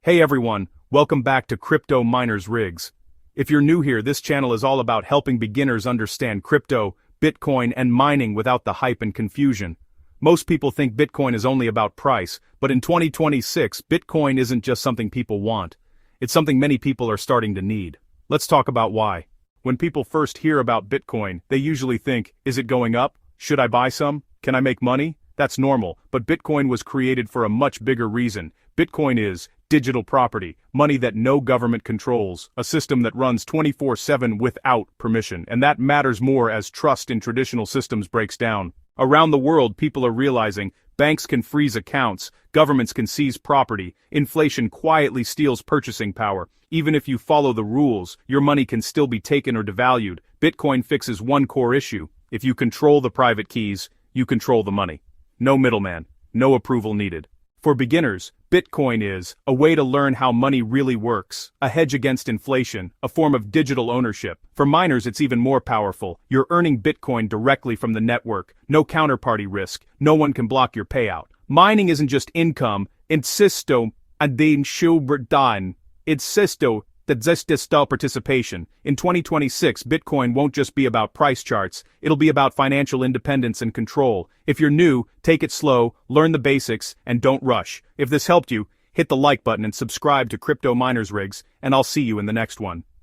Hey everyone, welcome back to Crypto Miners Rigs. If you're new here, this channel is all about helping beginners understand crypto, Bitcoin, and mining without the hype and confusion. Most people think Bitcoin is only about price, but in 2026, Bitcoin isn't just something people want. It's something many people are starting to need. Let's talk about why. When people first hear about Bitcoin, they usually think, is it going up? Should I buy some? Can I make money? That's normal, but Bitcoin was created for a much bigger reason. Bitcoin is digital property, money that no government controls, a system that runs 24/7 without permission, and that matters more as trust in traditional systems breaks down. Around the world, people are realizing banks can freeze accounts, governments can seize property, inflation quietly steals purchasing power. Even if you follow the rules, your money can still be taken or devalued. Bitcoin fixes one core issue. If you control the private keys, you control the money. No middleman, no approval needed. For beginners, Bitcoin is a way to learn how money really works, a hedge against inflation, a form of digital ownership. For miners, it's even more powerful. You're earning Bitcoin directly from the network, no counterparty risk, no one can block your payout. Mining isn't just income, insisto adin shuberdan. Insisto that style participation. In 2026, Bitcoin won't just be about price charts, it'll be about financial independence and control. If you're new, take it slow, learn the basics, and don't rush. If this helped you, hit the like button and subscribe to Crypto Miners Rigs, and I'll see you in the next one.